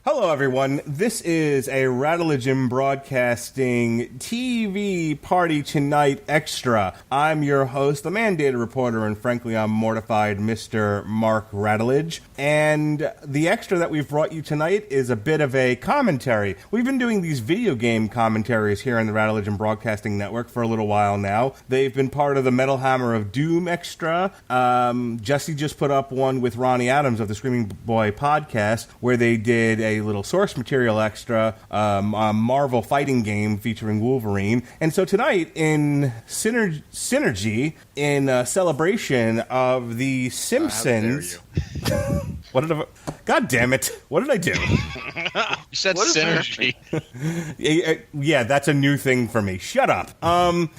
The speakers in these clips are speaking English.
Hello, everyone. This is a Rattlegion Broadcasting TV Party Tonight Extra. I'm your host, the mandated reporter, and frankly, I'm mortified, Mr. Mark Rattledge. And the extra that we've brought you tonight is a bit of a commentary. We've been doing these video game commentaries here on the Rattlegion Broadcasting Network for a little while now. They've been part of the Metal Hammer of Doom Extra. Jesse just put up one with Ronnie Adams of the Screaming Boy podcast, where they did a little source material extra, a Marvel fighting game featuring Wolverine. And so tonight, in Synergy, in celebration of the Simpsons... God damn it. What did I do? You said synergy. Yeah, that's a new thing for me. Shut up. In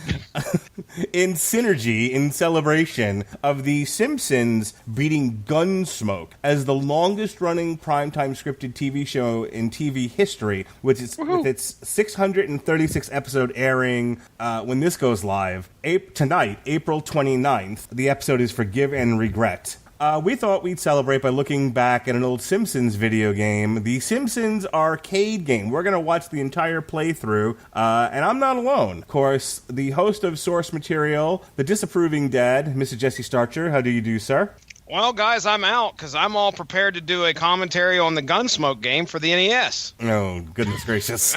Synergy, in celebration of the Simpsons beating Gunsmoke as the longest-running primetime scripted TV show in TV history, with its 636th episode airing when this goes live, tonight, April 29th. The episode is Forgive and Regret. We thought we'd celebrate by looking back at an old Simpsons video game, the Simpsons arcade game. We're going to watch the entire playthrough, and I'm not alone. Of course, the host of Source Material, the disapproving dad, Mr. Jesse Starcher. How do you do, sir? Well, guys, I'm out because I'm all prepared to do a commentary on the Gunsmoke game for the NES. Oh, goodness gracious.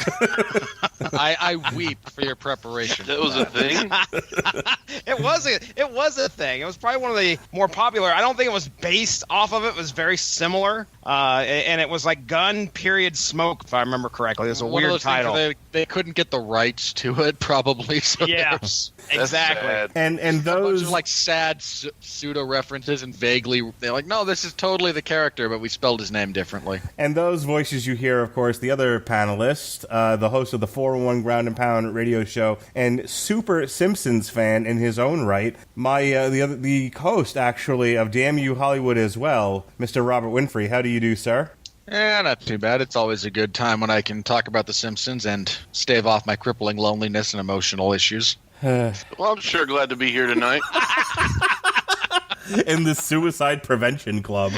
I weep for your preparation. That was a thing? It was a thing. It was probably one of the more popular. I don't think it was based off of it. It was very similar. And it was like Gun period Smoke, if I remember correctly. It was a one weird of those title. They couldn't get the rights to it, probably. So yeah, exactly. And those... a bunch of, like, sad pseudo-references and vaguely... They're like, no, this is totally the character, but we spelled his name differently. And those voices you hear, of course, the other panelist, the host of the 401 Ground and Pound radio show, and super Simpsons fan in his own right, the host, actually, of Damn You Hollywood as well, Mr. Robert Winfree. How do you do, sir? Not too bad. It's always a good time when I can talk about The Simpsons and stave off my crippling loneliness and emotional issues. Well, I'm sure glad to be here tonight. In the Suicide Prevention Club.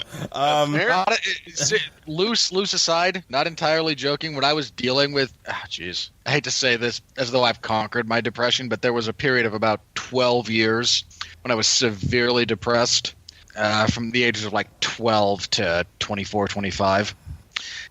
Loose aside, not entirely joking, when I was dealing with... jeez. I hate to say this as though I've conquered my depression, but there was a period of about 12 years when I was severely depressed. From the ages of like 12 to 24, 25.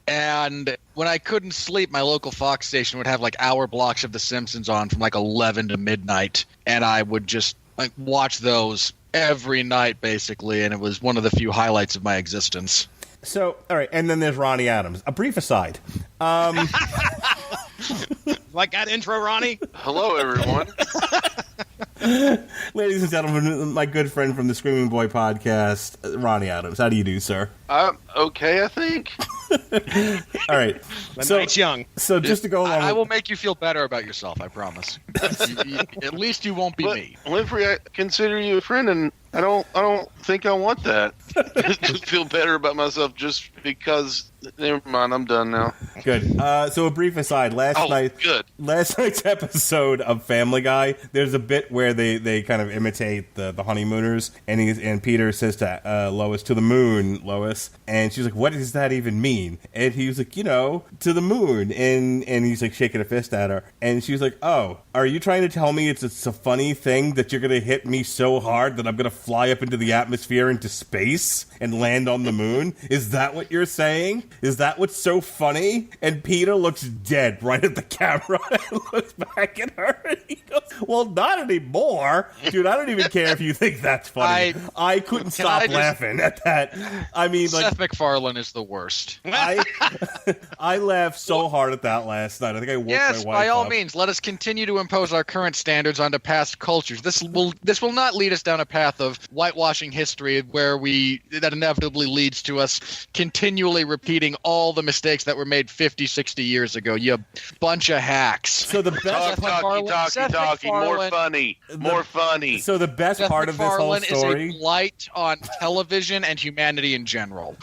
And when I couldn't sleep, my local Fox station would have like hour blocks of The Simpsons on from like 11 to midnight. And I would just like watch those every night, basically. And it was one of the few highlights of my existence. So, all right. And then there's Ronnie Adams. A brief aside. Like that intro, Ronnie? Hello, everyone. Ladies and gentlemen, my good friend from the Screaming Boy podcast, Ronnie Adams. How do you do, sir? Okay, I think. All right. The night's young. So just to go along, I will make you feel better about yourself. I promise. At least you won't be me. Winfrey, I consider you a friend, and I don't think I want that. To feel better about myself just because. Never mind, I'm done now. Good. So a brief aside. Last night's episode of Family Guy, there's a bit where they kind of imitate the honeymooners, and Peter says to Lois, "To the moon, Lois," and she's like, "What does that even mean?" And he was like, "To the moon," and he's like shaking a fist at her, and she was like, "Oh, are you trying to tell me it's a funny thing that you're gonna hit me so hard that I'm gonna fly up into the atmosphere into space and land on the moon? Is that what you're saying? Is that what's so funny?" And Peter looks dead right at the camera and looks back at her and he goes, "Well, not anymore. Dude, I don't even care if you think that's funny." I couldn't stop laughing at that. I mean, like, Seth MacFarlane is the worst. I laughed so hard at that last night. I think I woke my wife up. Yes, by all means, let us continue to impose our current standards onto past cultures. This will not lead us down a path of whitewashing history that inevitably leads to us continually repeating all the mistakes that were made 50, 60 years ago. You bunch of hacks. So the best talkie, more funny. So the best part of this whole story is a blight on television and humanity in general.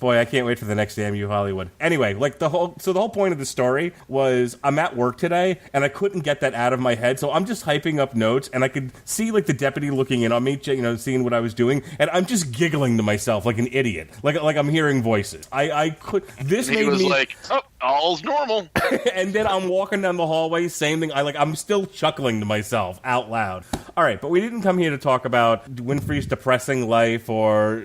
Boy, I can't wait for the next Damn You Hollywood. Anyway, like the whole point of the story was I'm at work today and I couldn't get that out of my head, so I'm just hyping up notes and I could see like the deputy looking in on me, seeing what I was doing, and I'm just giggling to myself like an idiot, like I'm hearing voices. I I could. This and made he was me like, "Oh, all's normal." And then I'm walking down the hallway, same thing. I'm still chuckling to myself out loud. All right, but we didn't come here to talk about Winfree's depressing life, or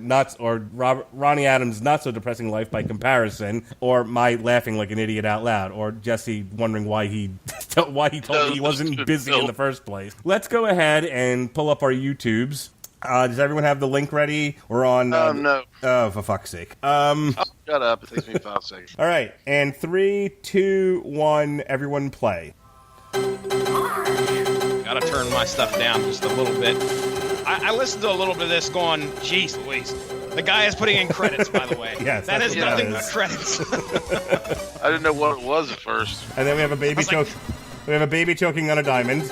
Ronnie Adams' not so depressing life by comparison, or my laughing like an idiot out loud, or Jesse wondering why he told me he wasn't busy in the first place. Let's go ahead and pull up our YouTubes. Does everyone have the link ready? We're on. No. Oh, for fuck's sake. Oh, shut up! It takes me 5 seconds. All right, and 3, 2, 1, everyone play. Gotta turn my stuff down just a little bit. I listened to a little bit of this going, geez Louise. The guy is putting in credits, by the way. Yes, that is nothing but is. credits. I didn't know what it was at first. And then we have a baby We have a baby choking on a diamond.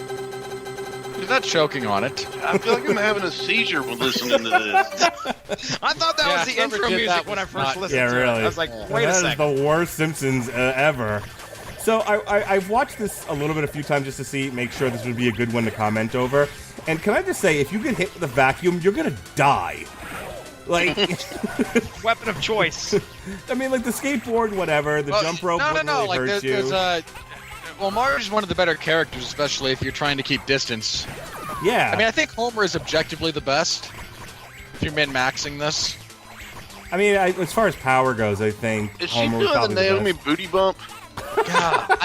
You're not choking on it. I feel like I'm having a seizure when listening to this. I thought that was the whoever intro did music that when I was first not- listened Yeah, to really. it. I was like, wait a That second. is the worst Simpsons ever. So I've watched this a little bit a few times just to make sure this would be a good one to comment over. And can I just say, if you get hit with a vacuum, you're gonna die. Like, Weapon of choice. I mean, like the skateboard, whatever, the jump rope wouldn't really Like hurt you. well, Marge is one of the better characters, especially if you're trying to keep distance. Yeah. I mean, I think Homer is objectively the best. If you're min-maxing this. I mean, as far as power goes, I think Is she Homer was doing the probably Naomi best. booty bump? God,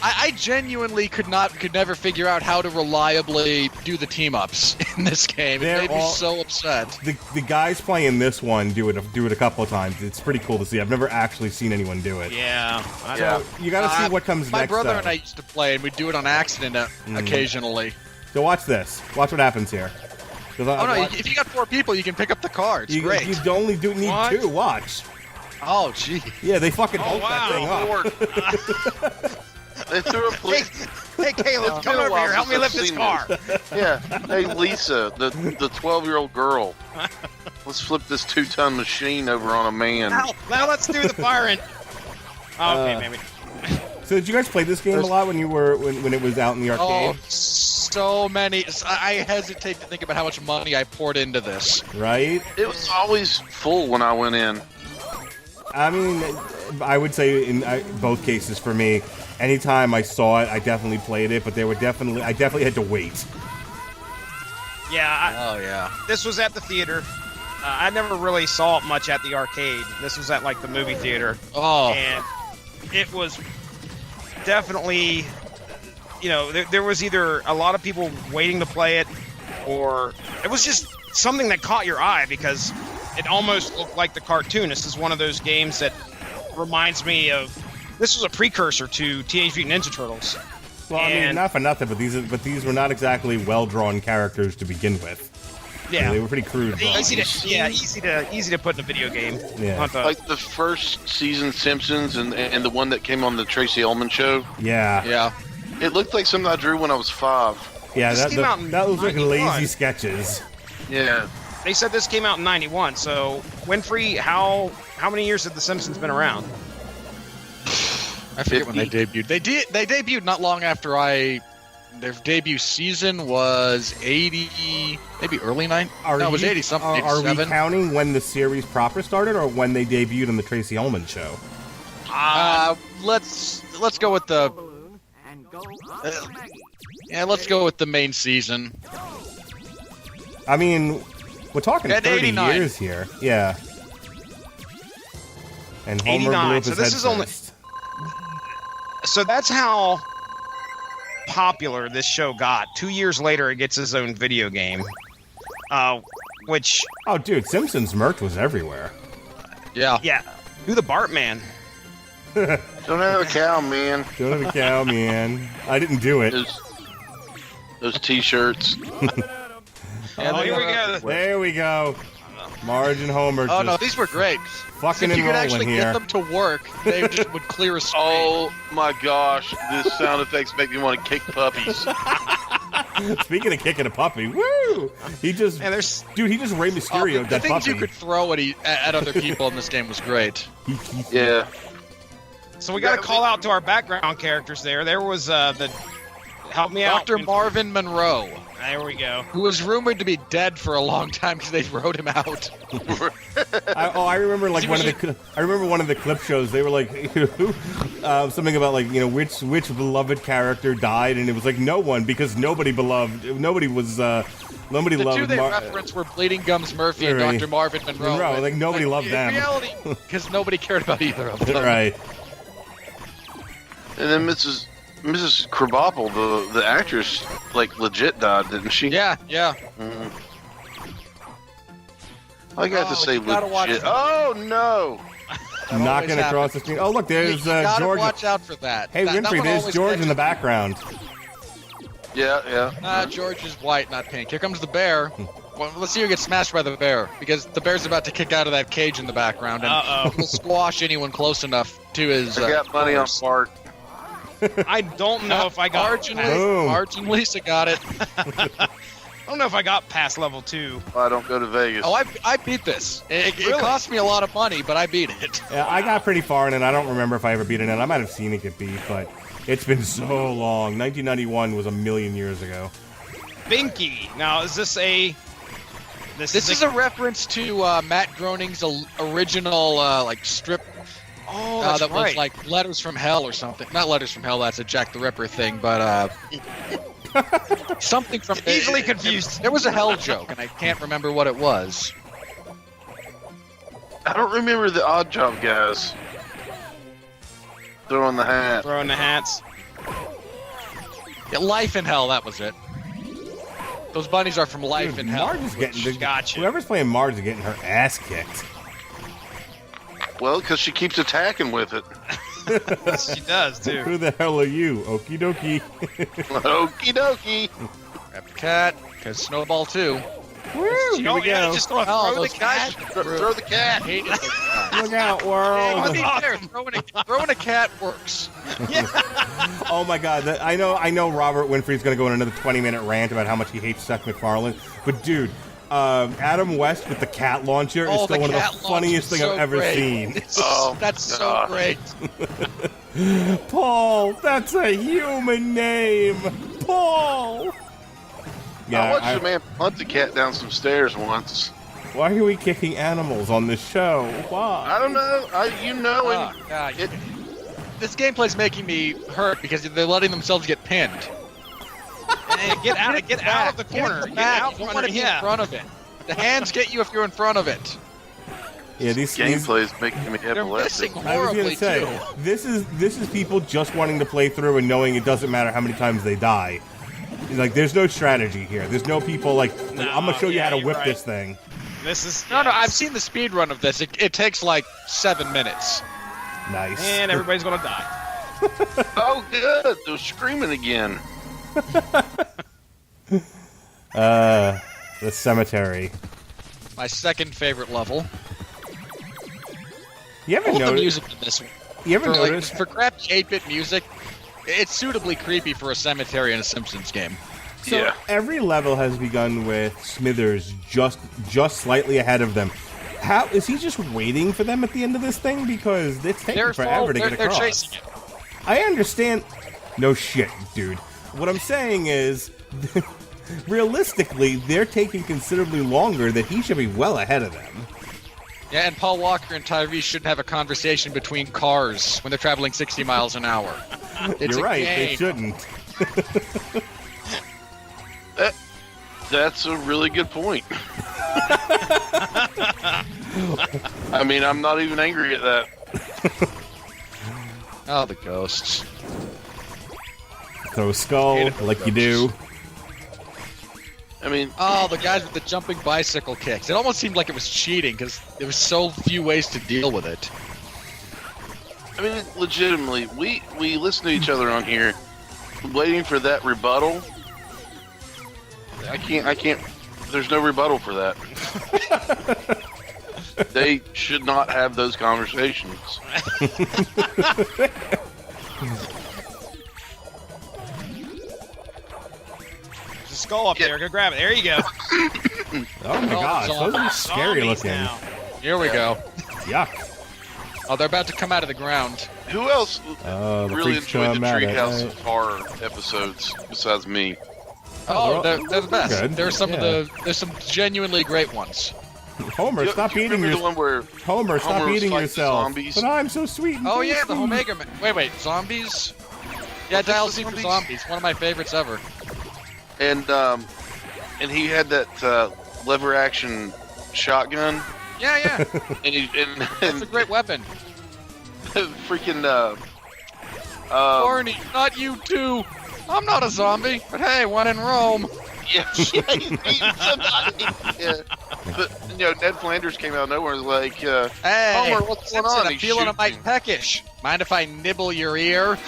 I genuinely could never figure out how to reliably do the team ups in this game. It They're made me all- so upset. The guys playing this one do it a couple of times. It's pretty cool to see. I've never actually seen anyone do it. Yeah. So you got to see what comes My next. brother though. and I used to play, and we'd do it on accident occasionally. So watch this. Watch what happens here. Oh no! If you got 4 people, you can pick up the car. It's great. You only need What? 2. Watch. Oh gee. Yeah, they fucking hold wow. that thing up. Lord. They threw a plate. Hey, Caleb, It's come been a over while here. Help me since lift I've this seen car. Yeah. Hey, Lisa, the 12-year-old girl. Let's flip this 2-ton machine over on a man. Now let's do the firing. Okay, maybe. So did you guys play this game a lot when it was out in the arcade? Oh, so many. I hesitate to think about how much money I poured into this. Right? It was always full when I went in. I mean, I would say in both cases for me, anytime I saw it, I definitely played it, but I definitely had to wait. Yeah, Oh yeah. this was at the theater. I never really saw it much at the arcade. This was at like the movie theater. Oh. And it was definitely, there was either a lot of people waiting to play it, or it was just something that caught your eye because it almost looked like the cartoon. This is one of those games that reminds me of. This was a precursor to Teenage Mutant Ninja Turtles. Well, I mean, not for nothing, but these were not exactly well-drawn characters to begin with. Yeah, They were pretty crude. easy drawings. to put in a video game. Yeah. Not the- Like the first season Simpsons and the one that came on the Tracy Ullman show. Yeah. Yeah. It looked like something I drew when I was 5. Yeah, This came out in that was like 91. lazy sketches. Yeah. They said this came out in '91. So Winfree, how many years have the Simpsons been around? I forget when they debuted. They debuted not long after their debut season was 80, maybe early 9. No, it was 80 something. Are we 87. counting when the series proper started, or when they debuted on the Tracy Ullman show? Let's go with the. Yeah, let's go with the main season. I mean, we're talking At 30 89. years here. Yeah. And Homer 89, blew up so his this head is only- first. So that's how popular this show got. 2 years later, it gets its own video game, which Oh, dude, Simpsons merch was everywhere. Yeah. do the Bartman. Don't have a cow, man. Don't have a cow, man. I didn't do it. Those T-shirts. Oh, here we go. There we go. Marge and Homer Oh just no, these were great. fucking If you could enrolling actually here. get them to work, they just would clear a screen. Oh my gosh, this sound effects make me want to kick puppies. Speaking of kicking a puppy, woo! He just, And there's dude, he just Rey Mysterio the dead things puppy. you could throw at other people in this game was great. Yeah. so we got to call out to our background characters there. There was the Help me out. Dr. Marvin Monroe. There we go. Who was rumored to be dead for a long time because they wrote him out. I remember like one of the clip shows. They were like something about like which beloved character died, and it was like no one because nobody loved. The two they referenced were Bleeding Gums Murphy and Dr. Marvin Monroe. Like nobody loved them. In reality, because nobody cared about either of them. Right. And then Mrs. Krabappel, the actress, like legit died, didn't she? Yeah. Mm-hmm. I got to say watch legit. Oh no! Knocking across the screen. Oh look, there's you gotta George. Watch out for that. Hey Winfree, there's George in the background. Yeah. George is white, not pink. Here comes the bear. Well, let's see who gets smashed by the bear, because the bear's about to kick out of that cage in the background and will squash anyone close enough to his. I got money on Bart. I don't know if I got Arch and Lisa got it. I don't know if I got past level 2. I don't go to Vegas. Oh, I beat this. It cost me a lot of money, but I beat it. Yeah, I got pretty far in it. I don't remember if I ever beat it. I might have seen it get beat, but it's been so long. 1991 was a million years ago. Binky. Now, is this a... This is a reference to Matt Groening's original like strip. Oh, that's that right. was like Letters from Hell or something. Not Letters from Hell. That's a Jack the Ripper thing, but something from easily confused. There was a hell joke, and I can't remember what it was. I don't remember the Odd Job guys throwing the hat. Throwing the hats. Yeah, Life in Hell. That was it. Those bunnies are from Life in Hell. Marge is getting Gotcha. Whoever's playing Marge is getting her ass kicked. Well, because she keeps attacking with it. She does, too. Who the hell are you? Okie dokie. Okie dokie. Grab the cat, because Snowball 2. Woo! Here we go. Just gonna Oh, throw the those cat. guys. Throw the cat. Hated those guys. Look out, world. To be fair, throwing a cat works. Oh my God! I know. Robert Winfree's going to go on another 20-minute rant about how much he hates Seth MacFarlane, but dude, Adam West with the cat launcher is still one of the funniest things I've ever seen. That's so great. Paul, that's a human name, Paul. I watched a man punt the cat down some stairs once. Why are we kicking animals on this show? Why? I don't know. God. This gameplay's making me hurt because they're letting themselves get pinned. Hey, get out of the corner. Get out You want to be in front of it. The hands get you if you're in front of it. Yeah, these gameplay is making me They're epileptic. missing I was horribly gonna say too. this is people just wanting to play through and knowing it doesn't matter how many times they die. Like, there's no strategy here. There's no people like I'm gonna show you how to whip this thing. This is No, I've seen the speed run of this. It takes like 7 minutes. Nice. And everybody's gonna die. Oh, good. They're screaming again. The cemetery. My second favorite level. You ever All the noticed? music in this one. You ever For, noticed? for crappy 8-bit music, it's suitably creepy for a cemetery in a Simpsons game. So Yeah. every level has begun with Smithers just slightly ahead of them. How is he just waiting for them at the end of this thing? Because it's taking forever to get across. They're chasing it. I understand. No shit, dude. What I'm saying is, realistically, they're taking considerably longer. That he should be well ahead of them. Yeah, and Paul Walker and Tyrese shouldn't have a conversation between cars when they're traveling 60 miles an hour. It's You're a right. game. They shouldn't. That's a really good point. I mean, I'm not even angry at that. Oh, the ghosts. Throw a skull like you do. I mean, Oh, the guys with the jumping bicycle kicks. It almost seemed like it was cheating because there was so few ways to deal with it. legitimately, we listen to each other on here, waiting for that rebuttal. I can't. There's no rebuttal for that. They should not have those conversations. There's a skull up there. Go grab it. There you go. Oh my gosh, those are scary Zombies looking. now. Here we go. Yuck. Oh, they're about to come out of the ground. Who else The really freaks enjoyed the come at it, Treehouse right? of Horror episodes besides me? Oh, they're the best. good. There's some genuinely great ones. Homer, stop eating the yourself. one where Homer, stop Homer eating fights yourself. zombies? But I'm so sweet. And Oh yeah, the tasty. Omega Man. Wait, zombies? Yeah, Dial Z for zombies. One of my favorites ever. and he had that lever action shotgun, Yeah. and It's a great weapon. freaking Barney, not you too. I'm not a zombie, but hey, one in Rome. yeah, he's eating somebody. Yeah. But Ned Flanders came out of nowhere and was like, Hey, Homer, what's going Simpson, on? I'm He feeling a shoots mite him. peckish. Mind if I nibble your ear?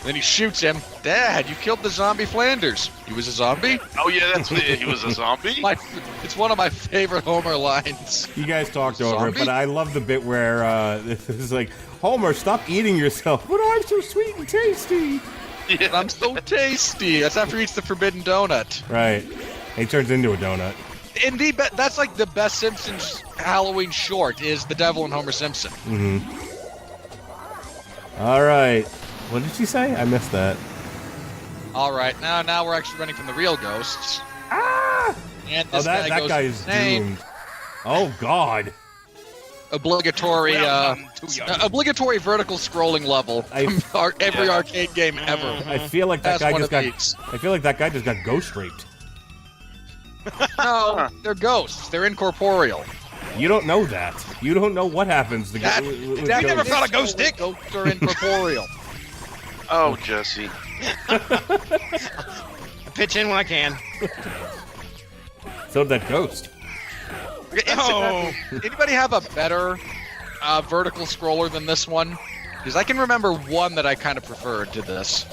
Then he shoots him. Dad, you killed the zombie Flanders. He was a zombie? Oh yeah, that's it. He was a zombie. It's one of my favorite Homer lines. You guys talked over it, Zombie? but I love the bit where this is like, Homer, stop eating yourself. But I'm so sweet and tasty. And I'm so tasty. That's after he eats the forbidden donut. Right. He turns into a donut. Indeed, that's like the best Simpsons Halloween short is The Devil and Homer Simpson. All right. What did she say? I missed that. All right, now we're actually running from the real ghosts. Ah! And Oh, this that goes guy is insane. doomed. Oh, God. Obligatory, Welcome to your- obligatory vertical scrolling level from every arcade game ever. I feel like that That's guy one just of got. these. I feel like that guy just got ghost raped. No, they're ghosts. They're incorporeal. You don't know that. You don't know what happens. That- with that- You never ghosts. felt a ghost dick? Ghosts are incorporeal. Oh, Jesse. I pitch in when I can. So that ghost. Oh. Anybody have a better vertical scroller than this one? Because I can remember one that I kind of preferred to this.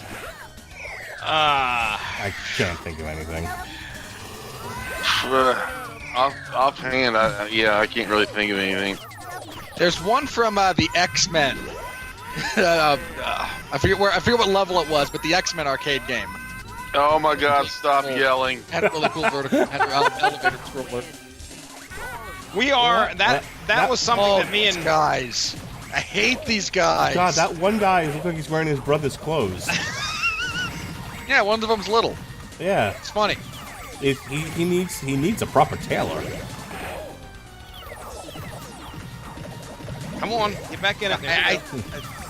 I can't think of anything. Offhand, I can't really think of anything. There's one from the X-Men. I forget what level it was, but the X-Men arcade game Oh my God! Stop yelling. had a really cool vertical elevator scroller. We are that was something Oh, that me these and guys. I hate these guys. God, that one guy looks like he's wearing his brother's clothes. Yeah, one of them's little. Yeah, It's funny. he needs a proper tailor. come on, get back in it. There you go.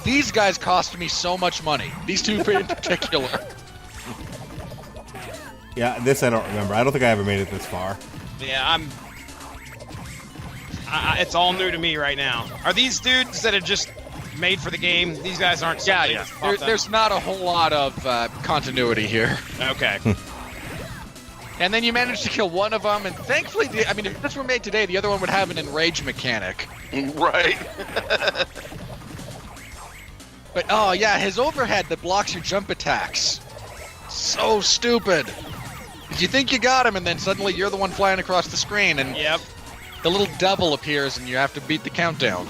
These guys cost me so much money. These two in particular. Yeah, this I don't remember. I don't think I ever made it this far. Yeah, it's all new to me right now. Are these dudes that are just made for the game? These guys aren't. somebody that's popped up? There's not a whole lot of continuity here. Okay. And then you managed to kill one of them, and thankfully, if this were made today, the other one would have an enrage mechanic. Right. But oh yeah, his overhead that blocks your jump attacks. So stupid. 'Cause you think you got him, and then suddenly you're the one flying across the screen, and Yep. the little devil appears, and you have to beat the countdown.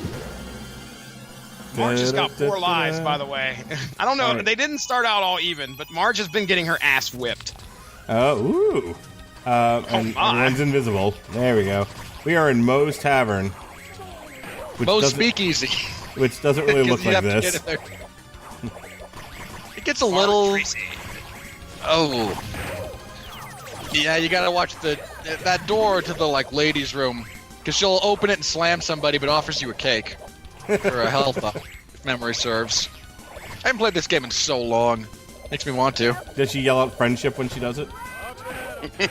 Marge has got 4 lives, by the way. I don't know. Alright. They didn't start out all even, but Marge has been getting her ass whipped. Ooh. And my. everyone's invisible. There we go. We are in Moe's Tavern. Which Moe's doesn't- Speakeasy. Which doesn't really look 'Cause you like have to this. get in there. It gets a little. Oh. Yeah, you gotta watch that door to the ladies' room, because she'll open it and slam somebody, but offers you a cake for a health up, if memory serves. I haven't played this game in so long. Makes me want to. Does she yell out friendship when she does it?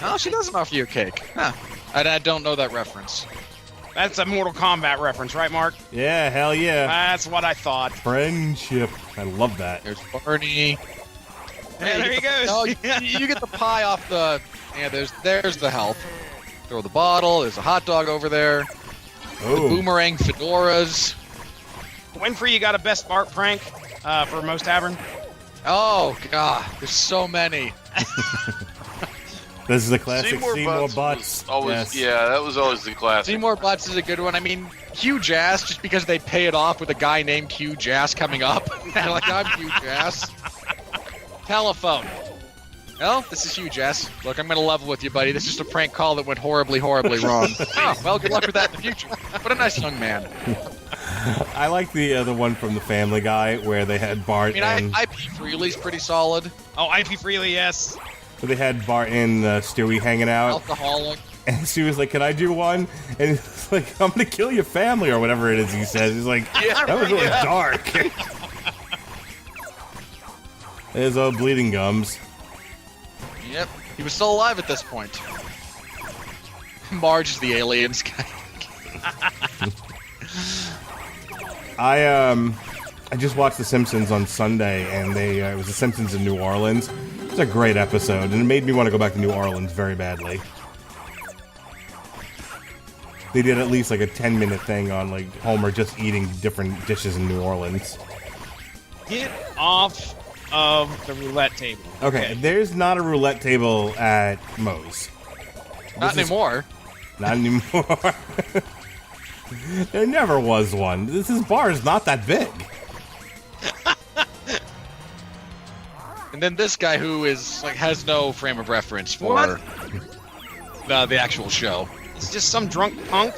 No, she doesn't offer you a cake. Huh. I don't know that reference. That's a Mortal Kombat reference, right, Mark? Yeah, hell yeah. That's what I thought. Friendship. I love that. There's Barney. Yeah, there he goes. Oh, you get the pie off the. Yeah, there's the health. Throw the bottle. There's a hot dog over there. Oh, Boomerang fedoras. Winfree, you got a best Bart prank for Moe's Tavern? Oh god, there's so many. this is a classic Seymour Butts. was Always, Yes. Yeah, that was always the classic. Seymour Butts is a good one. I mean, Hugh Jass, just because they pay it off with a guy named Hugh Jass coming up. They're like, I'm Hugh Jass. Telephone. Well, this is Hugh Jass. Look, I'm gonna level with you, buddy. This is just a prank call that went horribly, horribly wrong. Oh, well, good luck with that in the future. What a nice young man. I like the one from the Family Guy where they had Bart and... IP Freely's pretty solid. Oh, IP Freely, yes. Where they had Bart and Stewie hanging out. Alcoholic. And Stewie's like, can I do one? And he's like, I'm gonna kill your family, or whatever it is he says. He's like, that was really dark. There's bleeding gums. Yep. He was still alive at this point. Marge is the aliens guy. I just watched The Simpsons on Sunday, and it was The Simpsons in New Orleans. It's a great episode, and it made me want to go back to New Orleans very badly. They did at least like a 10-minute thing on like Homer just eating different dishes in New Orleans. Get off of the roulette table. Okay, there's not a roulette table at Moe's. Not anymore. Not anymore. There never was one. This bar is not that big. And then this guy who is like has no frame of reference for the actual show. It's just some drunk punk.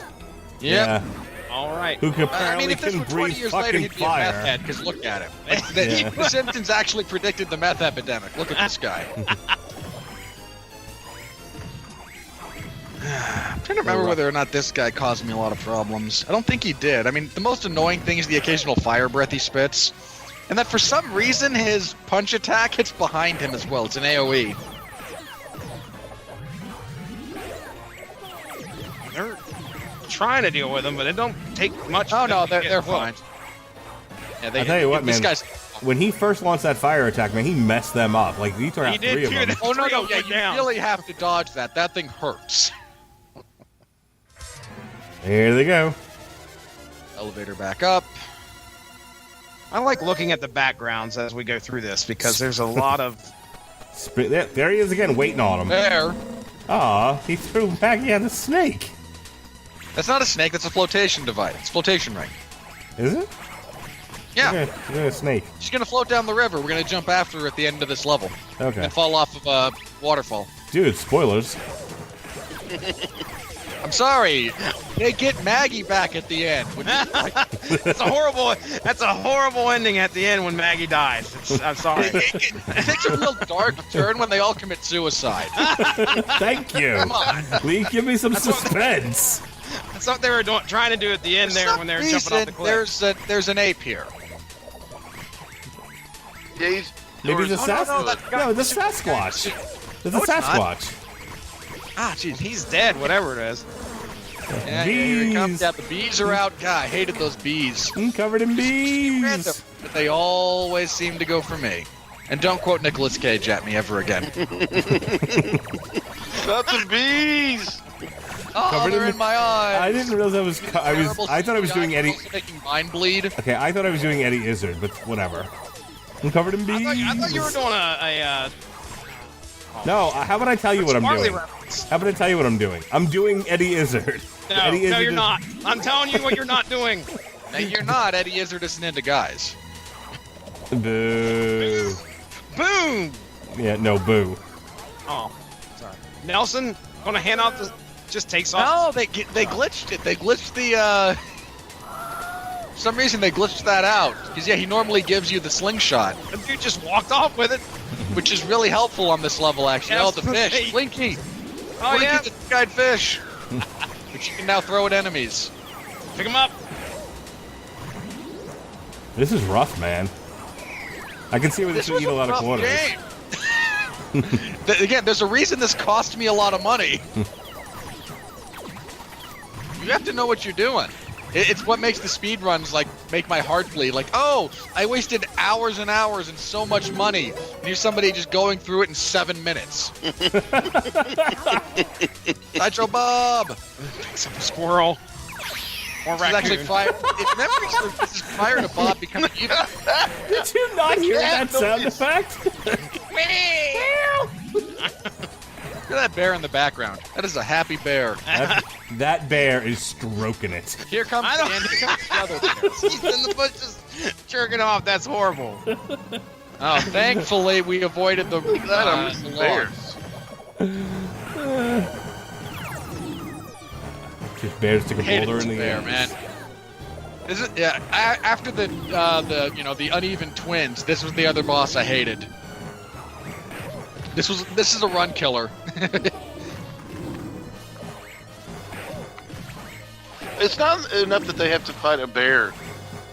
Yeah. All right. Who apparently if this can were 20 breathe years later, fucking he'd be a fire. meth head, because look at him. The Simpsons actually predicted the meth epidemic. Look at this guy. I'm trying to remember whether or not this guy caused me a lot of problems. I don't think he did. I mean, the most annoying thing is the occasional fire breath he spits. And that for some reason, his punch attack hits behind him as well. It's an AoE. They're trying to deal with them, but it don't take much. Oh, no, they're fine. Yeah, I'll tell you what, this man. Guy's... When he first launched that fire attack, man, he messed them up. Like, he took out 3 of them. Oh, no, yeah, you down. really have to dodge that. That thing hurts. Here they go. Elevator back up. I like looking at the backgrounds as we go through this because there's a lot of. There he is again, waiting on him. There. Aw, he threw Maggie at the snake. That's not a snake, that's a flotation device. It's a flotation ring. Is it? Yeah. Look at a snake. She's gonna float down the river. We're gonna jump after her at the end of this level. Okay. And fall off of a waterfall. Dude, spoilers. I'm sorry. They get Maggie back at the end. That's a horrible ending at the end when Maggie dies. I'm sorry. It takes a real dark turn when they all commit suicide. Thank you. Come on. Lee, give me some suspense. That's what they were trying to do at the end there when they were jumping off the cliff. There's an ape here. Yeah, Maybe the Sasquatch. No, the Sasquatch. There's a Sasquatch. Ah, jeez. He's dead, whatever it is. Yeah, here he comes. Yeah, the bees are out. God, I hated those bees. I'm covered in bees. Random, but they always seem to go for me. And don't quote Nicolas Cage at me ever again. Not the bees. Oh, they're in my eyes. I didn't realize I thought I was doing Eddie. Making mind bleed. Okay, I thought I was doing Eddie Izzard, but whatever. I'm covered in bees. I thought you were doing a No, how about I tell you what I'm Marley doing? reference. How about I tell you what I'm doing? I'm doing Eddie Izzard. No, Eddie Izzard you're not. I'm telling you what you're not doing. Now, you're not. Eddie Izzard isn't into guys. Boo. Boom. Yeah, no, boo. Oh, sorry. Nelson, gonna hand out the. Just takes off. No, they glitched it. They glitched the. For some reason, they glitched that out. Because yeah, he normally gives you the slingshot, The dude just walked off with it. which is really helpful on this level. Actually, Yes, oh, the fish, Blinky. Oh Blinky, yeah. the guide fish, which you can now throw at enemies. Pick him up. This is rough, man. I can see where this would eat a lot of rough quarters. game. Again, there's a reason this cost me a lot of money. You have to know what you're doing. It's what makes the speed runs like make my heart bleed. Like, oh, I wasted hours and hours and so much money. And here's somebody just going through it in 7 minutes. Nitro Bob. Some squirrel. Or This is actually raccoon. prior. If memory serves, this is prior to Bob becoming evil. Did you not hear that sound effect? Look at that bear in the background. That is a happy bear. That bear is stroking it. Here comes I don't- Dan. Here comes the other bear. He's in the bushes jerking off. That's horrible. Oh, thankfully we avoided the. That I'm the lawn. bears. Just bears took a Hated boulder this in the bear, air. man. This is, yeah, after the the uneven twins, this was the other boss I hated. This is a run killer. It's not enough that they have to fight a bear,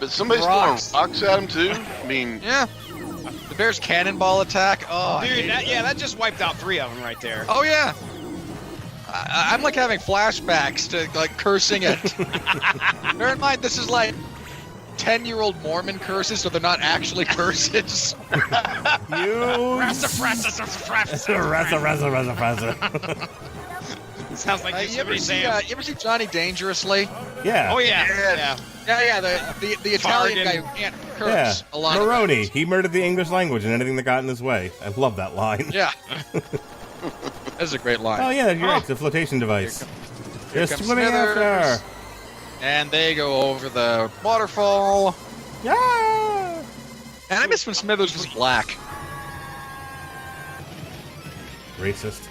but somebody's throwing rocks at him too. I mean, yeah. The bear's cannonball attack. Oh, dude, that just wiped out 3 of them right there. Oh yeah. I'm like having flashbacks to like cursing it. Bear in mind, this is like 10-year-old Mormon curses, so they're not actually curses. Sounds like you ever see Johnny Dangerously? Yeah. Oh yeah. Yeah. The Italian guy who can't curse a lot. Maroney. He murdered the English language and anything that got in his way. I love that line. Yeah. That's a great line. Oh yeah, you're right. It's a flotation device. They're swimming after. And they go over the waterfall. Yeah. And I miss when Smithers was black. Racist.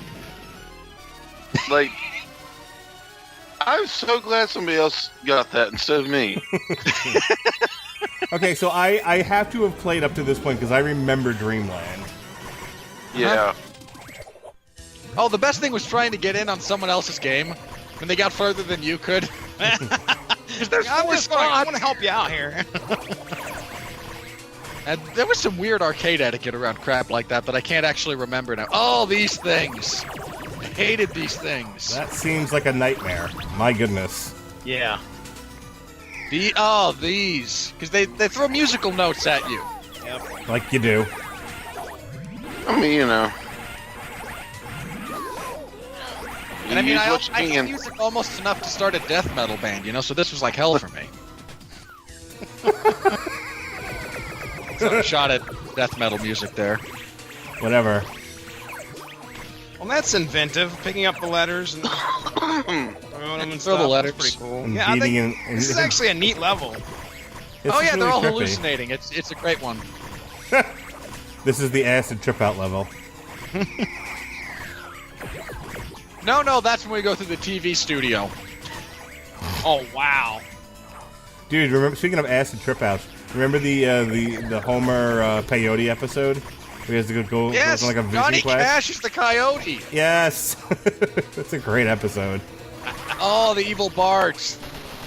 like, I'm so glad somebody else got that instead of me. Okay, so I have to have played up to this point because I remember Dreamland. Yeah. Oh, the best thing was trying to get in on someone else's game when they got further than you could. There's 4 spots. I want to help you out here. And there was some weird arcade etiquette around crap like that I can't actually remember now. Oh, these things. I hated these things. That seems like a nightmare. My goodness. Yeah. These. Because they throw musical notes at you. Yep. Like you do. I mean, you know. And I mean, I hate music almost enough to start a death metal band, so this was like hell for me. So shot at death metal music there. Whatever. Well, that's inventive. Picking up the letters and throwing them and throw stuff. the letters. That's pretty cool. And Yeah, I think and this is actually a neat level. This oh is yeah, they're all trippy. hallucinating. It's a great one. This is the acid trip out level. No, that's when we go through the TV studio. Oh wow. Dude, remember? Speaking of acid trip outs, remember the Homer peyote episode? Where he has to go Yes, on like a vision Johnny quest. Cash is the coyote. Yes, that's a great episode. Oh, the evil bards.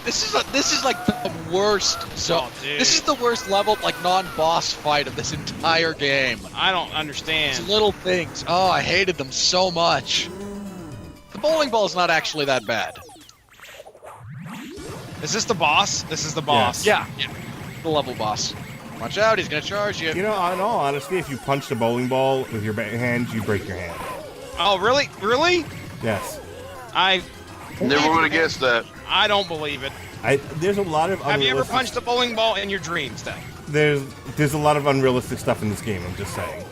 This is like the worst. So this is the worst level, like non-boss fight of this entire game. I don't understand. These little things. Oh, I hated them so much. The bowling ball is not actually that bad. Is this the boss? This is the boss. Yeah. The level boss. Watch out, he's gonna charge you. You know, in all honesty, if you punch the bowling ball with your hand, you break your hand. Oh, really? Really? Yes. I Never would have guessed that. I don't believe it. There's a lot of Have you ever unrealistic- punched a bowling ball in your dreams, then? There's a lot of unrealistic stuff in this game. I'm just saying.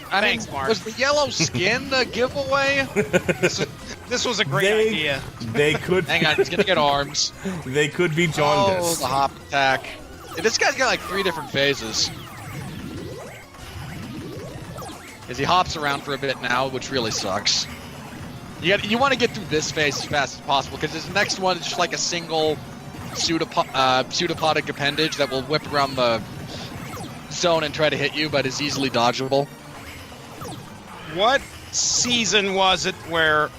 Thanks, Mark. Was the yellow skin a giveaway? This was a great idea. They could. Hang on, he's gonna get arms. They could be Oh, jaundiced. the hop attack. This guy's got like 3 different phases. As he hops around for a bit now, which really sucks. You want to get through this phase as fast as possible, because this next one is just like a single pseudopodic appendage that will whip around the zone and try to hit you, but is easily dodgeable. What season was it where...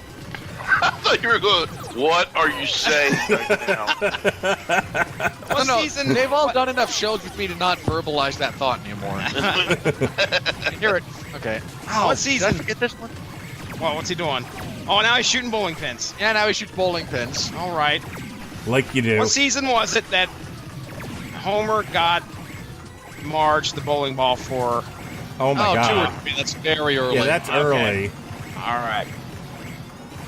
I thought you were going, what are you saying right now? What No, season... they've all done enough shows with me to not verbalize that thought anymore. Hear it. Okay. What season? Did I forget this one? Well, what's he doing? Oh, now he's shooting bowling pins. Yeah, now he shoots bowling pins. All right. Like you do. What season was it that Homer got Marge the bowling ball for? Oh my god. 2 or 3. That's very early. Yeah, that's early. All right.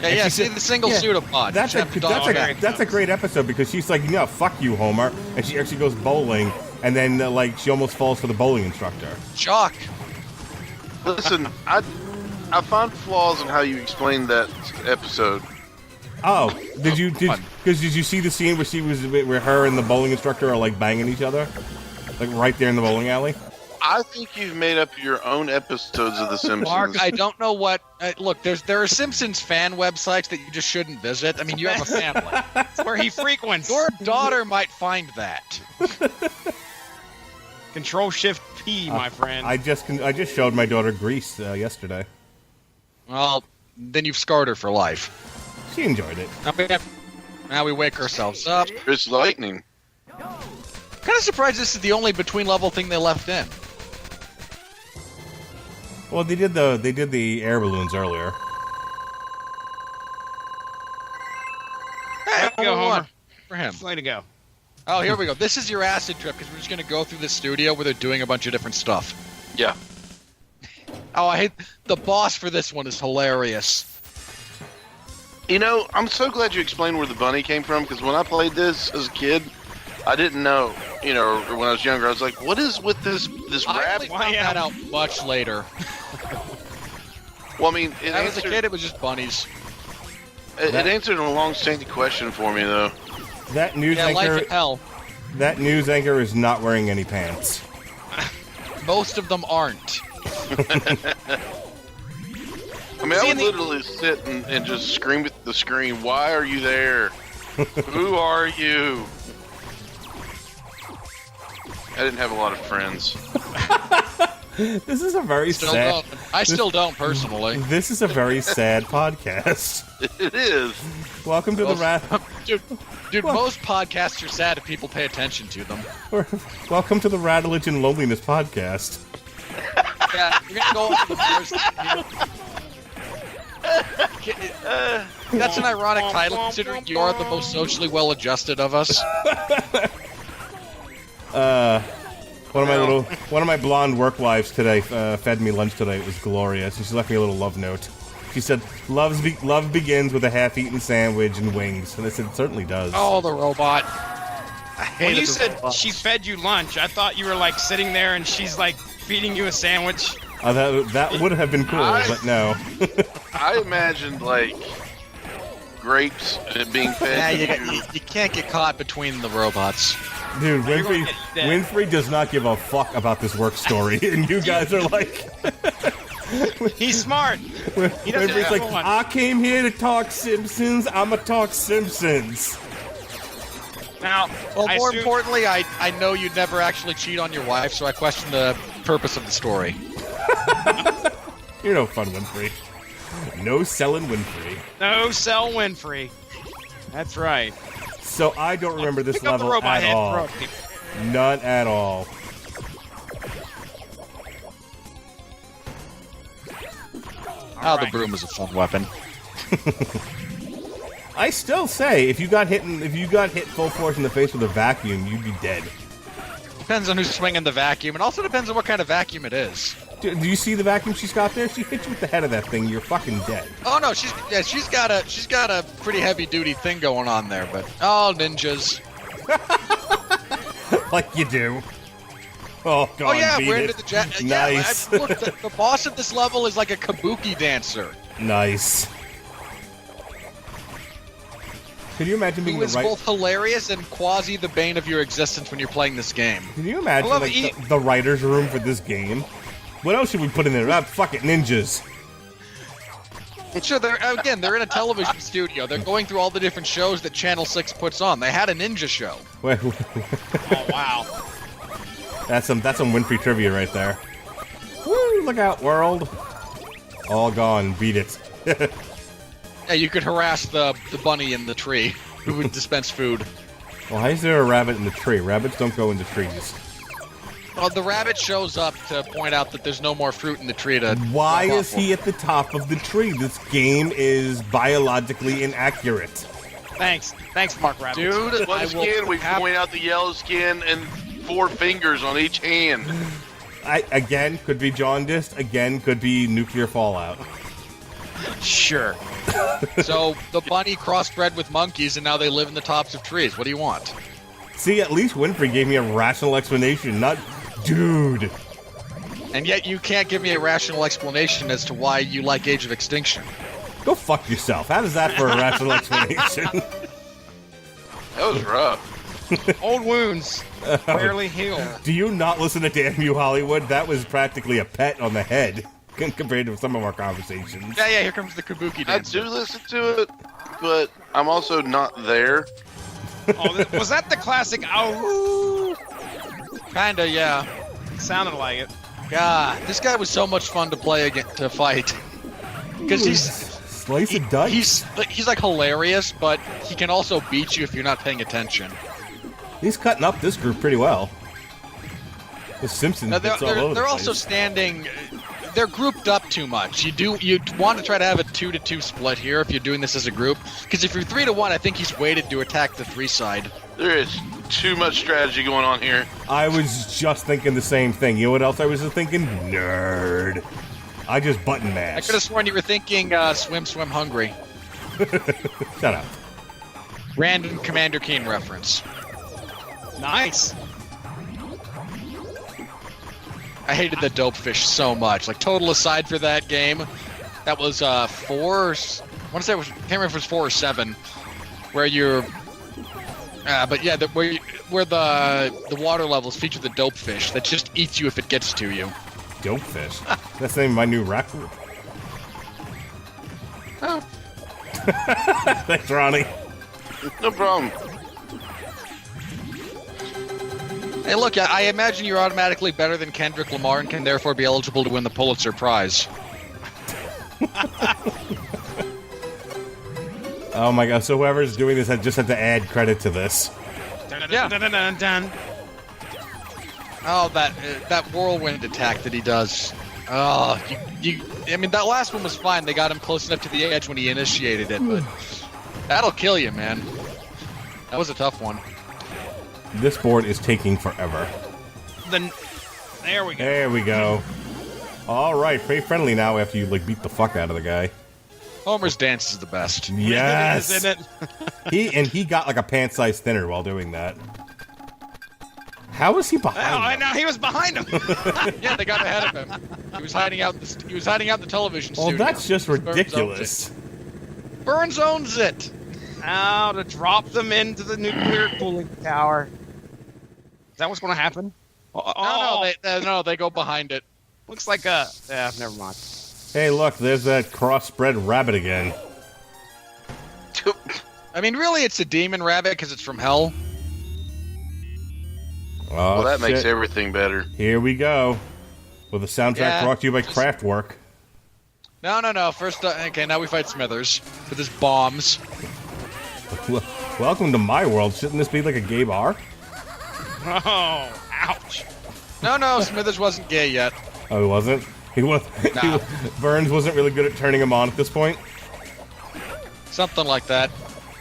Yeah, she see said- the single pseudopod. That's a great episode because she's like, fuck you, Homer, and she actually goes bowling, and then she almost falls for the bowling instructor. Shock. Listen, I find flaws in how you explained that episode. Oh, did you see the scene where where her and the bowling instructor are like banging each other, like right there in the bowling alley? I think you've made up your own episodes of The Simpsons. Mark, I don't know what. Look, there are Simpsons fan websites that you just shouldn't visit. I mean, you have a family. It's where he frequents. Your daughter might find that. Control-Shift-P, my friend. I just showed my daughter Grease yesterday. Well, then you've scarred her for life. She enjoyed it. Now we wake ourselves up. Chris Lightning. Kind of surprised this is the only between-level thing they left in. Well, they did the air balloons earlier. Hey, Go, Homer. For him. Way to go. Oh, here we go. This is your acid trip, because we're just going to go through the studio where they're doing a bunch of different stuff. Yeah. Oh, I hate... The boss for this one is hilarious. You know, I'm so glad you explained where the bunny came from, because when I played this as a kid, I didn't know. You know, when I was younger, I was like, what is with this I rabbit? only found that out much later. Well, I mean, When I was a kid, it was just bunnies. It answered a long-standing question for me, though. That news Yeah, life anchor. in hell. That news anchor is not wearing any pants. Most of them aren't. I mean, I would literally sit and just scream at the screen, why are you there? Who are you? I didn't have a lot of friends. This is a very sad... I still don't, personally. This is a very sad podcast. It is. Welcome to the rat... Dude, most podcasts are sad if people pay attention to them. Welcome to the Rattledge and Loneliness podcast. Yeah, you're gonna go into the first... That's an ironic title, considering you are the most socially well-adjusted of us. One of my blonde work wives today fed me lunch today. It was glorious. And she left me a little love note. She said, love begins with a half-eaten sandwich and wings. And I said, it certainly does. Oh, the robot. When you said she fed you lunch, I thought you were like sitting there and she's like feeding you a sandwich. That would have been cool, but no. I imagined, like, grapes being fed. Yeah, you can't get caught between the robots. Dude, Winfree does not give a fuck about this work story, and you guys are like... He's smart. He doesn't Winfree's like, one. I came here to talk Simpsons, I'ma talk Simpsons. Now, Well, more importantly, I know you'd never actually cheat on your wife, so I question the purpose of the story. You're no fun, Winfree. No selling Winfree. No sell Winfree. That's right. So I don't remember this Pick up the level robot at head, all. throw it to people. None at all. The broom is a fun weapon. I still say, if you got hit full force in the face with a vacuum, you'd be dead. Depends on who's swinging the vacuum, and also depends on what kind of vacuum it is. Do you see the vacuum she's got there? She hit you with the head of that thing, you're fucking dead. Oh no, she's got a pretty heavy duty thing going on there, but ninjas. Like you do. Oh god, Oh yeah, beat we're it. into the jet. Nice. Yeah, look, the boss of this level is like a kabuki dancer. Nice. Can you imagine being Who the is right? both hilarious and quasi the bane of your existence when you're playing this game. Can you imagine I love like, the writer's room for this game? What else should we put in there? Fuck it, ninjas. Sure, they're in a television studio. They're going through all the different shows that Channel 6 puts on. They had a ninja show. Oh wow. That's some Winfree trivia right there. Woo! Look out, world. All gone. Beat it. Yeah, you could harass the bunny in the tree who would dispense food. Why is there a rabbit in the tree? Rabbits don't go into trees. Well, the rabbit shows up to point out that there's no more fruit in the tree to... Why is he at the top of the tree? This game is biologically inaccurate. Thanks, Mark Rabbit. Dude, One skin, we point out the yellow skin and 4 fingers on each hand. Again, could be jaundiced. Again, could be nuclear fallout. Sure. So, the bunny crossbred with monkeys, and now they live in the tops of trees. What do you want? See, at least Winfree gave me a rational explanation, not... Dude. And yet you can't give me a rational explanation as to why you like Age of Extinction. Go fuck yourself. How does that for a rational explanation? That was rough. Old wounds rarely heal. Do you not listen to Damn You Hollywood? That was practically a pet on the head compared to some of our conversations. Yeah, here comes the kabuki dance. I do listen to it, but I'm also not there. Oh, was that the classic? Oh, Kinda, yeah. sounded like it. God, this guy was so much fun to play to fight. Because Slice of dice. He's like hilarious, but he can also beat you if you're not paying attention. He's cutting up this group pretty well. The Simpsons. Now, they're also standing. They're grouped up too much. You want to try to have a 2-2 split here if you're doing this as a group. Because if you're 3-1, I think he's weighted to attack the 3 side. There is too much strategy going on here. I was just thinking the same thing. You know what else I was just thinking? Nerd. I just button mash. I could have sworn you were thinking swim, hungry. Shut up. Random Commander Keen reference. Nice. I hated the dope fish so much. Like, total aside for that game, that was 4. I want to say I can't remember if it was 4 or 7, where you're. But yeah, where the water levels feature the dope fish that just eats you if it gets to you. Dope fish. That's the name of my new rap group. Oh. Thanks, Ronnie. No problem. Hey, look, I imagine you're automatically better than Kendrick Lamar and can therefore be eligible to win the Pulitzer Prize. Oh my god, so whoever's doing this, I just have to add credit to this. Yeah. Dun. Oh, that whirlwind attack that he does. Oh, I mean, that last one was fine. They got him close enough to the edge when he initiated it, but that'll kill you, man. That was a tough one. This board is taking forever. There we go. There we go. Alright, very friendly now after you, like, beat the fuck out of the guy. Homer's dance is the best. Yes! Isn't it? he got, like, a pant-size thinner while doing that. How was he behind him? No, he was behind him. Yeah, they got ahead of him. He was hiding out in the television studio. Well, that's just ridiculous. Burns owns it. Now to drop them into the nuclear cooling tower. Is that what's going to happen? No, they go behind it. Looks like a... Yeah, never mind. Hey, look, there's that crossbred rabbit again. I mean, really, it's a demon rabbit because it's from hell. Oh, Well, that shit. makes everything better. Here we go. With a soundtrack brought to you by Kraftwerk. No. First, okay, now we fight Smithers with his bombs. Welcome to my world. Shouldn't this be like a gay bar? Oh, ouch. No, Smithers wasn't gay yet. Oh, he wasn't? He was. Nah. Burns wasn't really good at turning him on at this point. Something like that.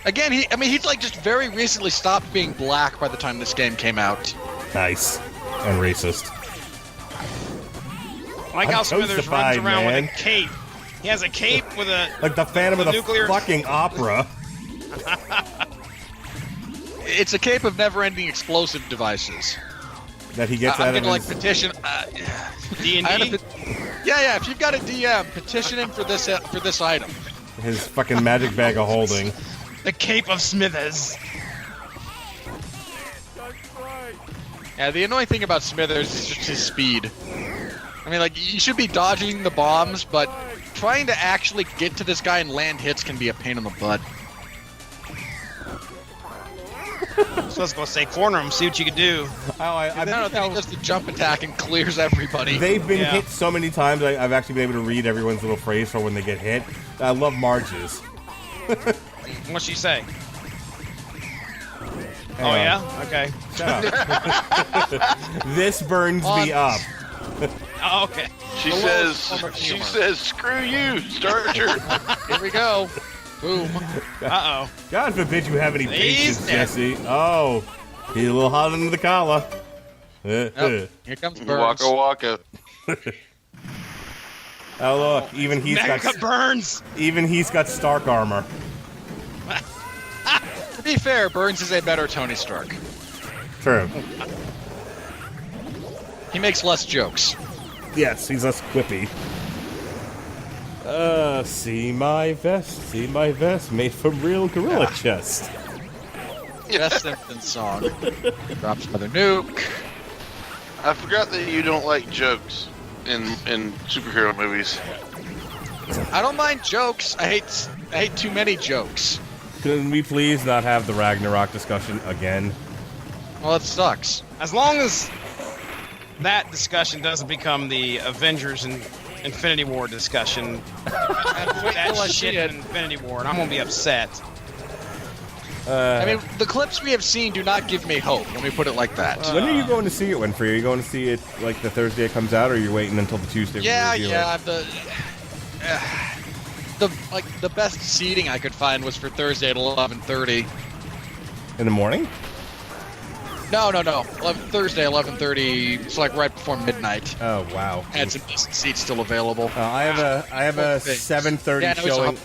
Again, he's like just very recently stopped being black by the time this game came out. Nice. And racist. I like how Smithers runs toastified, around man. with a cape. He has a cape with a... Like the Phantom of the nuclear... fucking opera. It's a cape of never-ending explosive devices. That he gets I'm out of gonna his... petition. D&D? Yeah. If you've got a DM, petition him for this item. His fucking magic bag of holding. The cape of Smithers. Yeah, the annoying thing about Smithers is just his speed. I mean, like, you should be dodging the bombs, but trying to actually get to this guy and land hits can be a pain in the butt. So let's go say corner him, see what you can do. I No, then he does the jump attack and clears everybody. They've been Yeah. hit so many times, I've actually been able to read everyone's little phrase for when they get hit. I love Marge's. What'd she say? Hang Oh, on. yeah? Okay. Shut up. This burns me up. Oh, okay. She The lowest form of says, humor. screw you, Starcher. Here we go. Boom. Uh-oh. God forbid you have any He's patience, dead. Jesse. Oh, he's a little hot under the collar. Yep. Here comes Burns. Waka waka. Oh look, even he's Mega burns! got Stark armor. To be fair, Burns is a better Tony Stark. True. He makes less jokes. Yes, he's less quippy. See my vest, made from real gorilla chest. Best Simpsons song. Drops another nuke. I forgot that you don't like jokes in superhero movies. I don't mind jokes. I hate too many jokes. Can we please not have the Ragnarok discussion again? Well, it sucks. As long as that discussion doesn't become the Avengers and Infinity War discussion, that shit in Infinity War, and I'm gonna be upset. I mean, the clips we have seen do not give me hope. Let me put it like that. When are you going to see it, Winfrey? Are you going to see it like the Thursday it comes out, or are you waiting until the Tuesday? Yeah. The best seating I could find was for Thursday at 11:30. In the morning? No. Thursday 11:30. It's like right before midnight. Oh wow! And some decent seats still available. I have a 7:30 showing.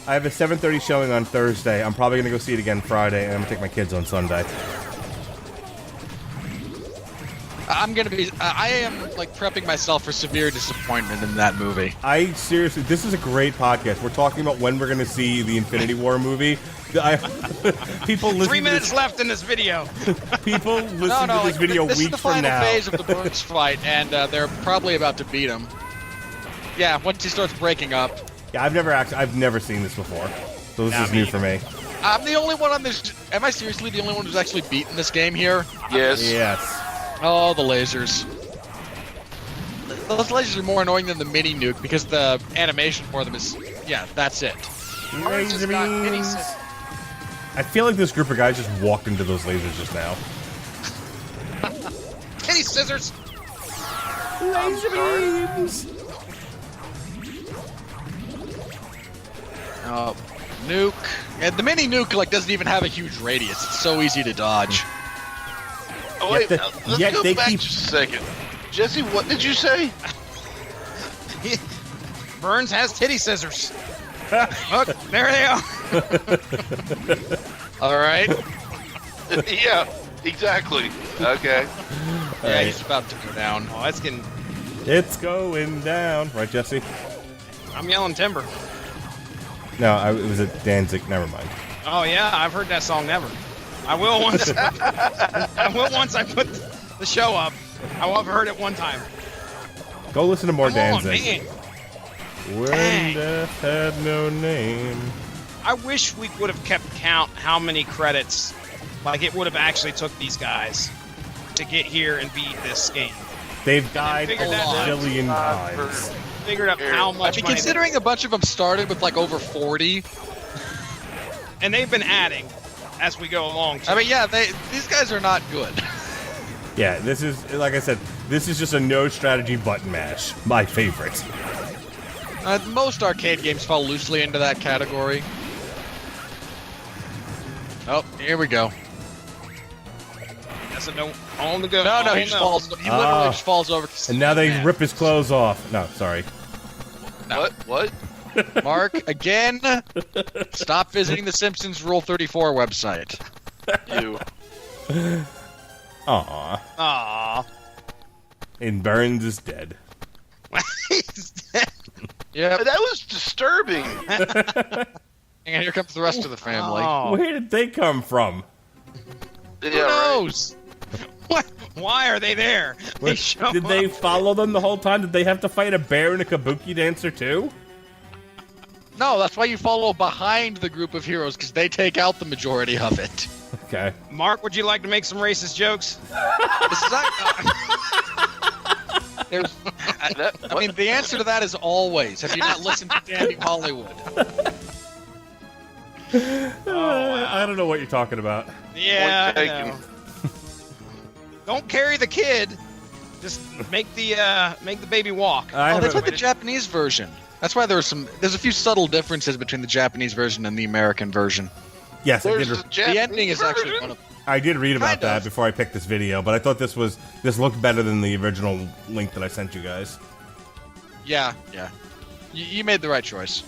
I have a 7:30 showing on Thursday. I'm probably gonna go see it again Friday, and I'm gonna take my kids on Sunday. I am like prepping myself for severe disappointment in that movie. Seriously, this is a great podcast. We're talking about when we're gonna see the Infinity War movie. People listen 3 minutes left in this video. People listen to this video this weeks from now. This is the final phase of the Burns fight, and they're probably about to beat him. Yeah, once he starts breaking up. Yeah, I've never seen this before, so this is new for me. I'm the only one on this. Am I seriously the only one who's actually beaten this game here? Yes. Yes. Oh, the lasers. Those lasers are more annoying than the mini nuke because the animation for them is, yeah, that's it. Laser beams. I feel like this group of guys just walked into those lasers just now. Kitty scissors. Laser beams. Oh, nuke. And the mini nuke doesn't even have a huge radius. It's so easy to dodge. Oh wait, let's go back just a second. Jesse, what did you say? Burns has titty scissors. Look, there they are. All right. Yeah, exactly. Okay. Yeah, he's about to go down. Oh, it's getting... It's going down. Right, Jesse? I'm yelling timber. No, it was a Danzig. Never mind. Oh, yeah, I've heard that song never. I will once. I put the show up. I will have heard it one time. Go listen to more Danzig. Man. When death had no name. I wish we would have kept count how many credits, like it would have actually took these guys to get here and beat this game. They've died a that zillion times. Figured out how much. I mean, considering a bunch of them started with over 40, and they've been adding as we go along. I mean, yeah, these guys are not good. Yeah, this is, like I said, this is just a no strategy button mash. My favorite. Most arcade games fall loosely into that category. Oh, here we go. That's a no on the go. No, he just falls. He literally just falls over. And now they rip his clothes off. No, sorry. No. What? Mark, again, stop visiting the Simpsons Rule 34 website. You. Aww. And Burns is dead. He's dead. Yeah. That was disturbing. And here comes the rest of the family. Oh. Where did they come from? Yeah, Who knows? What? Why are they there? Did they follow them the whole time? Did they have to fight a bear and a kabuki dancer too? No, that's why you follow behind the group of heroes, because they take out the majority of it. Okay. Mark, would you like to make some racist jokes? This is I mean, the answer to that is always. Have you not listened to Danny Hollywood? I don't know what you're talking about. Yeah, I know. Don't carry the kid. Just make the baby walk. They took the Japanese version. That's why there's a few subtle differences between the Japanese version and the American version. Yes, I did. The ending is actually one of them. I did read about that before I picked this video, but I thought this looked better than the original link that I sent you guys. Yeah. You made the right choice.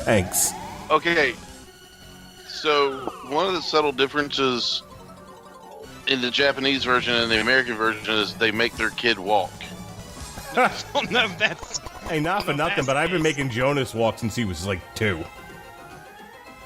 Thanks. Okay. So, one of the subtle differences in the Japanese version and the American version is they make their kid walk. I don't know if that's... Hey, not for nothing, but I've been making Jonas walk since he was like 2.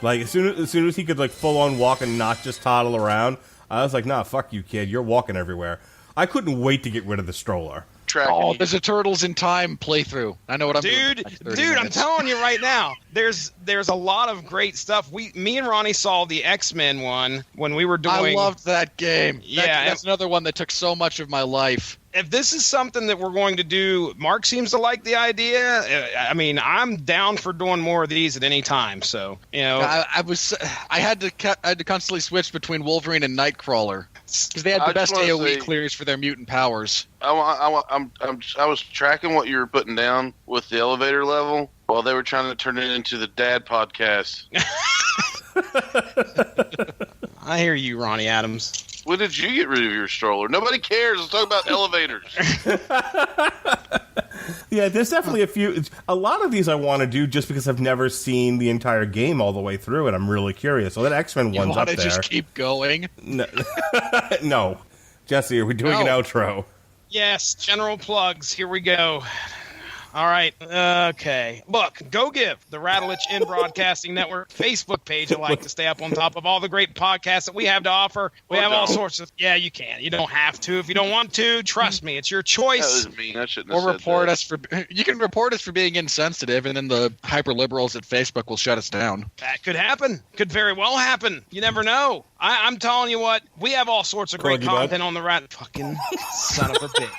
Like, as soon as he could, like, full-on walk and not just toddle around, I was like, nah, fuck you, kid. You're walking everywhere. I couldn't wait to get rid of the stroller. There's a Turtles in Time playthrough. I know what I'm doing. Dude, I'm telling you right now, there's a lot of great stuff. Me and Ronnie saw the X-Men one when we were doing... I loved that game. Yeah. That's another one that took so much of my life. If this is something that we're going to do, Mark seems to like the idea. I mean, I'm down for doing more of these at any time. So, you know, I had to constantly switch between Wolverine and Nightcrawler because they had the best AOE clears for their mutant powers. I was tracking what you were putting down with the elevator level while they were trying to turn it into the Dad podcast. I hear you, Ronnie Adams. When did you get rid of your stroller? Nobody cares. Let's talk about elevators. Yeah, there's definitely a lot of these I want to do just because I've never seen the entire game all the way through, and I'm really curious. So that X-Men one's up there. You want to just keep going? No. Jesse, are we doing an outro? Yes, general plugs. Here we go. All right. Okay. Look, go give the Radulich in Broadcasting Network Facebook page a like to stay up on top of all the great podcasts that we have to offer. We have all sorts of... Yeah, you can. You don't have to. If you don't want to, trust me. It's your choice. That was mean. I shouldn't have or report us for... You can report us for being insensitive, and then the hyper-liberals at Facebook will shut us down. That could happen. Could very well happen. You never know. I'm telling you what. We have all sorts of great content on the Rat... Fucking son of a bitch.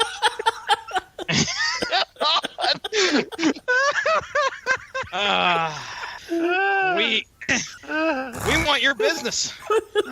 We want your business.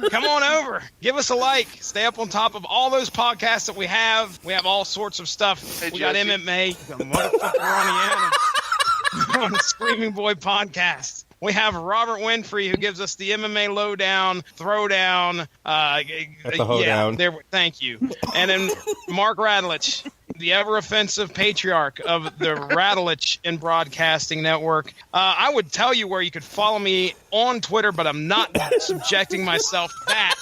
Come on over. Give us a like. Stay up on top of all those podcasts that we have. We have all sorts of stuff. Hey, we got Jesse. MMA. We got motherfucking Ronnie Adams on the Screaming Boy podcast. We have Robert Winfree, who gives us the MMA lowdown, throwdown. That's a hoedown. Yeah, thank you. And then Mark Radulich, the ever-offensive patriarch of the Radulich in Broadcasting Network. I would tell you where you could follow me on Twitter, but I'm not subjecting myself to that.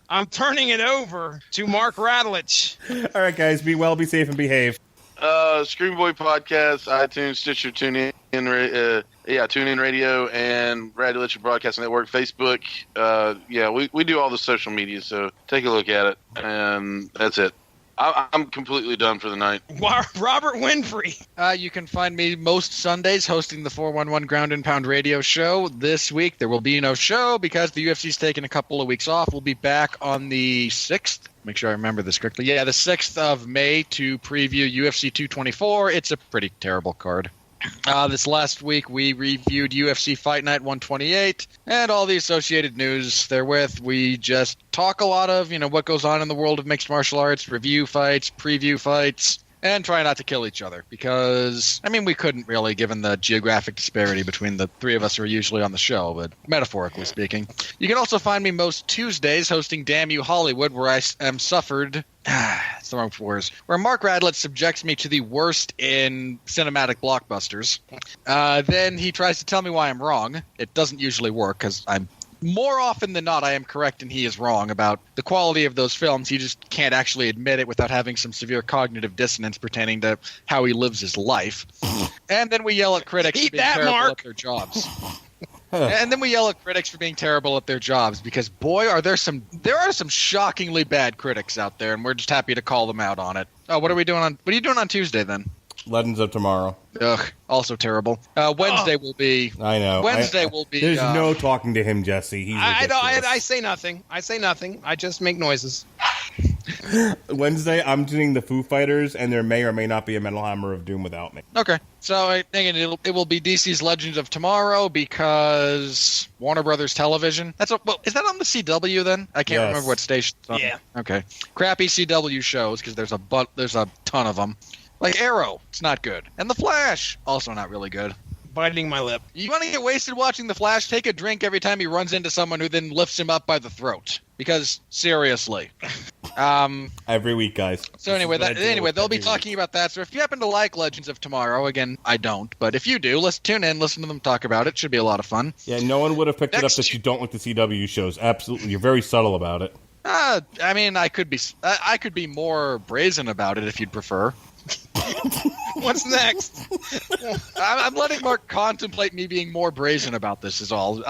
I'm turning it over to Mark Radulich. All right, guys, be well, be safe, and behave. Scream Boy Podcast, iTunes, Stitcher, TuneIn Radio, and Radulich Broadcasting Network, Facebook. We do all the social media, so take a look at it, and that's it. I'm completely done for the night. Robert Winfree. You can find me most Sundays hosting the 411 Ground and Pound radio show. This week there will be no show because the UFC's taken a couple of weeks off. We'll be back on the 6th. Make sure I remember this correctly. Yeah, the 6th of May to preview UFC 224. It's a pretty terrible card. This last week, we reviewed UFC Fight Night 128 and all the associated news therewith. We just talk a lot of, what goes on in the world of mixed martial arts, review fights, preview fights, and try not to kill each other because, we couldn't really, given the geographic disparity between the three of us who are usually on the show, but metaphorically speaking. You can also find me most Tuesdays hosting Damn You Hollywood, where I am suffered... it's the wrong words. Where Mark Radulich subjects me to the worst in cinematic blockbusters. Then he tries to tell me why I'm wrong. It doesn't usually work because I'm more often than not I am correct and he is wrong about the quality of those films. He just can't actually admit it without having some severe cognitive dissonance pertaining to how he lives his life. And then we yell at critics for being terrible at their jobs. And then we yell at critics for being terrible at their jobs because, boy, there are some shockingly bad critics out there, and we're just happy to call them out on it. Oh, what are you doing on Tuesday then? Legends of Tomorrow. Ugh, also terrible. Wednesday will be. I know. Wednesday will be. There's no talking to him, Jesse. He's I say nothing. I just make noises. Wednesday, I'm doing the Foo Fighters, and there may or may not be a Metal Hammer of Doom without me. Okay. So I think it will be DC's Legends of Tomorrow because Warner Brothers Television. Is that on the CW then? I can't remember what station. Yeah. Okay. Crappy CW shows because there's a ton of them. Like Arrow, it's not good. And The Flash, also not really good. Biting my lip. You want to get wasted watching The Flash? Take a drink every time he runs into someone who then lifts him up by the throat. Because, seriously. Every week, guys. So anyway, they'll be talking about that. So if you happen to like Legends of Tomorrow, again, I don't. But if you do, let's tune in, listen to them talk about it. Should be a lot of fun. Yeah, no one would have picked it up that you don't like the CW shows. Absolutely. You're very subtle about it. I could be more brazen about it if you'd prefer. What's next? I'm letting Mark contemplate me being more brazen about this is all.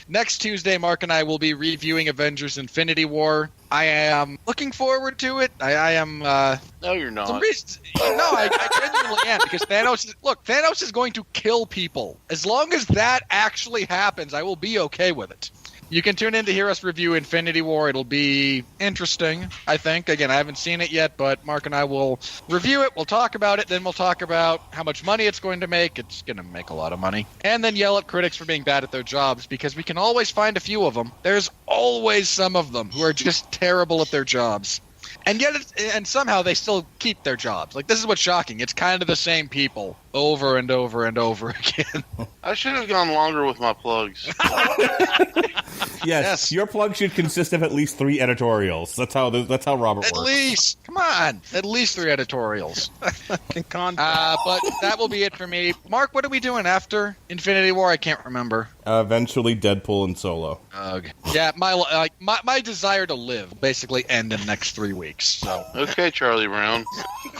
Next Tuesday, Mark and I will be reviewing Avengers Infinity War. I am looking forward to it. I am... no, you're not. I genuinely am, because Thanos is going to kill people. As long as that actually happens, I will be okay with it. You can tune in to hear us review Infinity War. It'll be interesting, I think. Again, I haven't seen it yet, but Mark and I will review it. We'll talk about it. Then we'll talk about how much money it's going to make. It's going to make a lot of money. And then yell at critics for being bad at their jobs, because we can always find a few of them. There's always some of them who are just terrible at their jobs. And yet, and somehow they still keep their jobs. Like, this is what's shocking. It's kind of the same people over and over and over again. I should have gone longer with my plugs. Yes, your plug should consist of at least 3 editorials. That's how Robert works. At least, come on, at least 3 editorials. But that will be it for me. Mark, what are we doing after Infinity War? I can't remember. Eventually, Deadpool and Solo. Yeah, my desire to live basically end in the next 3 weeks. So okay, Charlie Brown.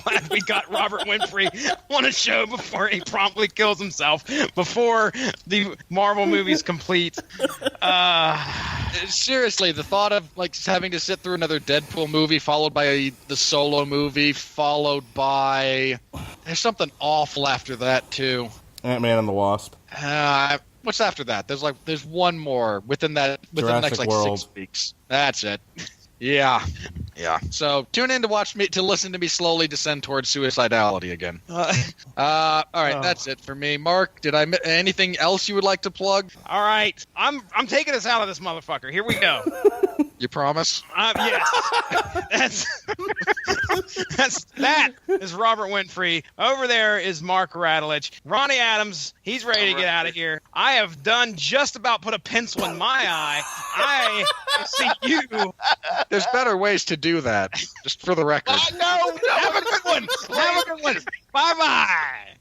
Glad we got Robert Winfree on a show before he promptly kills himself before the Marvel movie's complete. Seriously, the thought of having to sit through another Deadpool movie followed by the Solo movie followed by there's something awful after that too. Ant-Man and the Wasp. What's after that? There's one more within the next 6 weeks. That's it. Yeah. So tune in to listen to me slowly descend towards suicidality again. All right, that's it for me. Mark, did I anything else you would like to plug? All right, I'm taking us out of this motherfucker. Here we go. You promise? Yes. That is Robert Winfree. Over there is Mark Radulich. Ronnie Adams, he's ready to get out of here. I have done just about put a pencil in my eye. I see you. There's better ways to do that, just for the record. No, have a good one. Have a good one. Bye-bye.